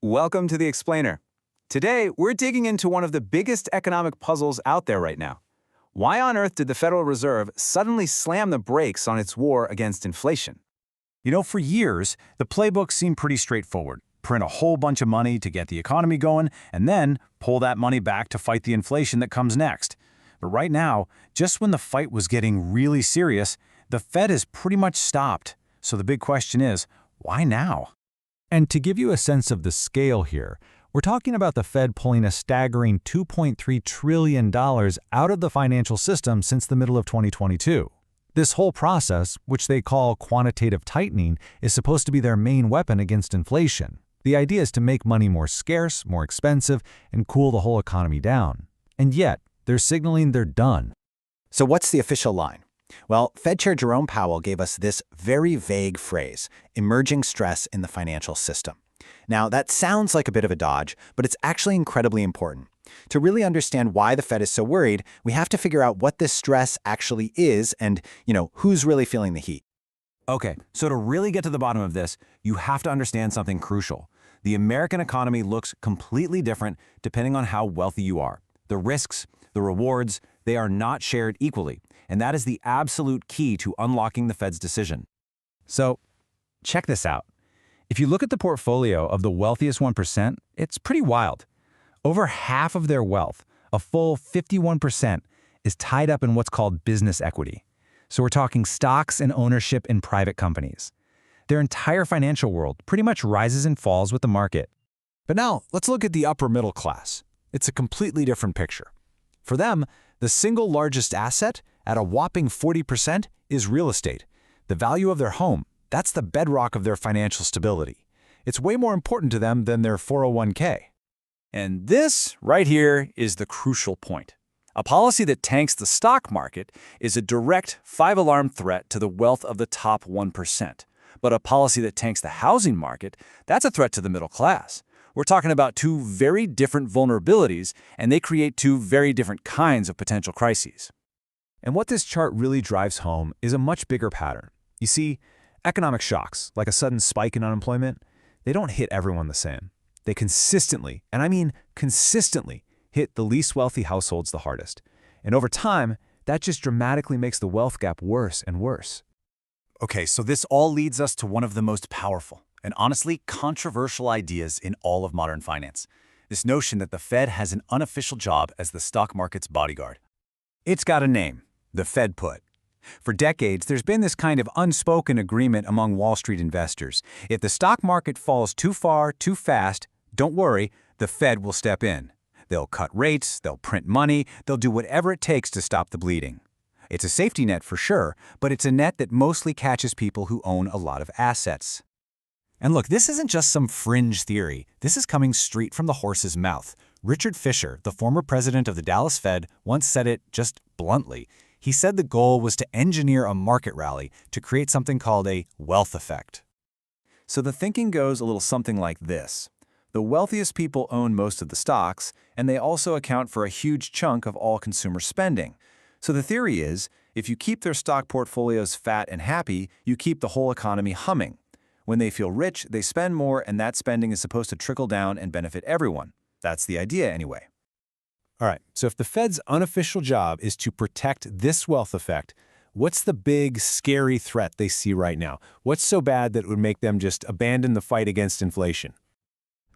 Welcome to The Explainer. Today, we're digging into one of the biggest economic puzzles out there right now. Why on earth did the Federal Reserve suddenly slam the brakes on its war against inflation? For years, the playbook seemed pretty straightforward. Print a whole bunch of money to get the economy going, and then pull that money back to fight the inflation that comes next. But right now, just when the fight was getting really serious, the Fed has pretty much stopped. So the big question is, why now? And to give you a sense of the scale here, we're talking about the Fed pulling a staggering $2.3 trillion out of the financial system since the middle of 2022. This whole process, which they call quantitative tightening, is supposed to be their main weapon against inflation. The idea is to make money more scarce, more expensive, and cool the whole economy down. And yet, they're signaling they're done. So what's the official line? Well, Fed Chair Jerome Powell gave us this very vague phrase, emerging stress in the financial system. Now, that sounds like a bit of a dodge, but it's actually incredibly important. To really understand why the Fed is so worried, we have to figure out what this stress actually is and, who's really feeling the heat. Okay, so to really get to the bottom of this, you have to understand something crucial. The American economy looks completely different depending on how wealthy you are. The risks, the rewards, they are not shared equally, and that is the absolute key to unlocking the Fed's decision. So, check this out. If you look at the portfolio of the wealthiest 1%, it's pretty wild. Over half of their wealth, a full 51%, is tied up in what's called business equity. So we're talking stocks and ownership in private companies. Their entire financial world pretty much rises and falls with the market. But now, let's look at the upper middle class. It's a completely different picture. For them, the single largest asset, at a whopping 40%, is real estate. The value of their home, that's the bedrock of their financial stability. It's way more important to them than their 401k. And this, right here, is the crucial point. A policy that tanks the stock market is a direct five-alarm threat to the wealth of the top 1%. But a policy that tanks the housing market, that's a threat to the middle class. We're talking about two very different vulnerabilities, and they create two very different kinds of potential crises. And what this chart really drives home is a much bigger pattern. You see, economic shocks, like a sudden spike in unemployment, they don't hit everyone the same. They consistently, and I mean consistently, hit the least wealthy households the hardest. And over time, that just dramatically makes the wealth gap worse and worse. Okay, so this all leads us to one of the most powerful and honestly controversial ideas in all of modern finance. This notion that the Fed has an unofficial job as the stock market's bodyguard. It's got a name, the Fed put. For decades, there's been this kind of unspoken agreement among Wall Street investors. If the stock market falls too far, too fast, don't worry, the Fed will step in. They'll cut rates, they'll print money, they'll do whatever it takes to stop the bleeding. It's a safety net for sure, but it's a net that mostly catches people who own a lot of assets. And look, this isn't just some fringe theory. This is coming straight from the horse's mouth. Richard Fisher, the former president of the Dallas Fed, once said it just bluntly. He said the goal was to engineer a market rally to create something called a wealth effect. So the thinking goes a little something like this. The wealthiest people own most of the stocks, and they also account for a huge chunk of all consumer spending. So the theory is, if you keep their stock portfolios fat and happy, you keep the whole economy humming. When they feel rich, they spend more, and that spending is supposed to trickle down and benefit everyone. That's the idea anyway. All right, so if the Fed's unofficial job is to protect this wealth effect, what's the big, scary threat they see right now? What's so bad that it would make them just abandon the fight against inflation?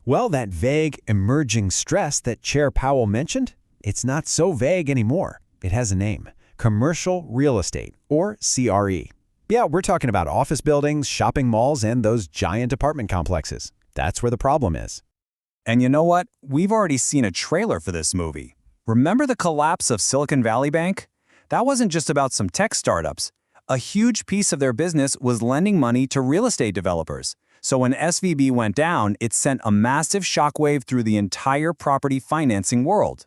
Well, that vague emerging stress that Chair Powell mentioned, it's not so vague anymore. It has a name, commercial real estate, or CRE. Yeah, we're talking about office buildings, shopping malls, and those giant apartment complexes. That's where the problem is. And you know what? We've already seen a trailer for this movie. Remember the collapse of Silicon Valley Bank? That wasn't just about some tech startups. A huge piece of their business was lending money to real estate developers. So when SVB went down, it sent a massive shockwave through the entire property financing world.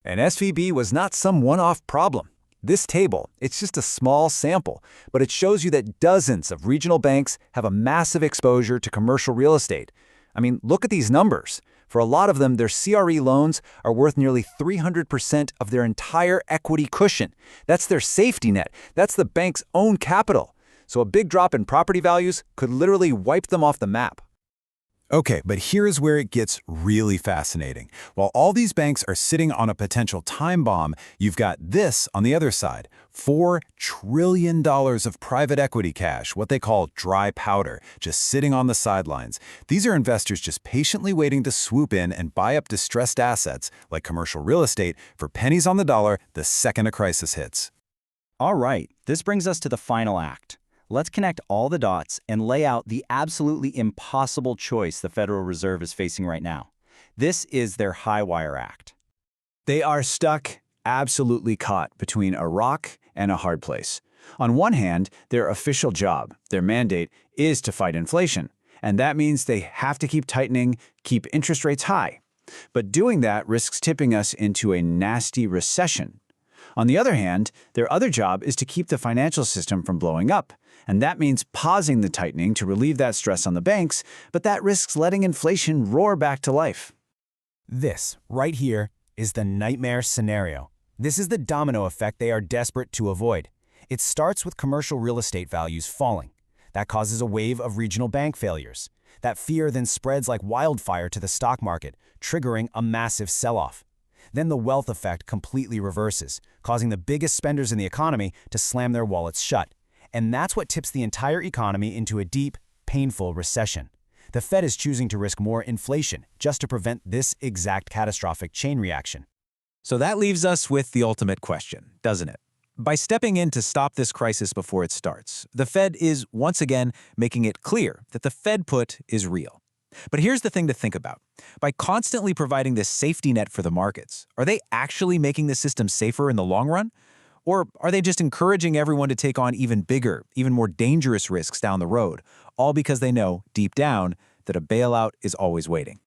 And SVB was not some one-off problem. This table, it's just a small sample, but it shows you that dozens of regional banks have a massive exposure to commercial real estate. I mean, look at these numbers. For a lot of them, their CRE loans are worth nearly 300% of their entire equity cushion. That's their safety net. That's the bank's own capital. So a big drop in property values could literally wipe them off the map. Okay, but here's where it gets really fascinating. While all these banks are sitting on a potential time bomb, you've got this on the other side, $4 trillion of private equity cash, what they call dry powder, just sitting on the sidelines. These are investors just patiently waiting to swoop in and buy up distressed assets, like commercial real estate, for pennies on the dollar the second a crisis hits. All right, this brings us to the final act. Let's connect all the dots and lay out the absolutely impossible choice the Federal Reserve is facing right now. This is their high wire act. They are stuck, absolutely caught between a rock and a hard place. On one hand, their official job, their mandate, is to fight inflation, and that means they have to keep tightening, keep interest rates high. But doing that risks tipping us into a nasty recession. On the other hand, their other job is to keep the financial system from blowing up, and that means pausing the tightening to relieve that stress on the banks, but that risks letting inflation roar back to life. This, right here, is the nightmare scenario. This is the domino effect they are desperate to avoid. It starts with commercial real estate values falling. That causes a wave of regional bank failures. That fear then spreads like wildfire to the stock market, triggering a massive sell-off. Then the wealth effect completely reverses, causing the biggest spenders in the economy to slam their wallets shut. And that's what tips the entire economy into a deep, painful recession. The Fed is choosing to risk more inflation just to prevent this exact catastrophic chain reaction. So that leaves us with the ultimate question, doesn't it? By stepping in to stop this crisis before it starts, the Fed is once again making it clear that the Fed put is real. But here's the thing to think about. By constantly providing this safety net for the markets, are they actually making the system safer in the long run? Or are they just encouraging everyone to take on even bigger, even more dangerous risks down the road, all because they know, deep down, that a bailout is always waiting?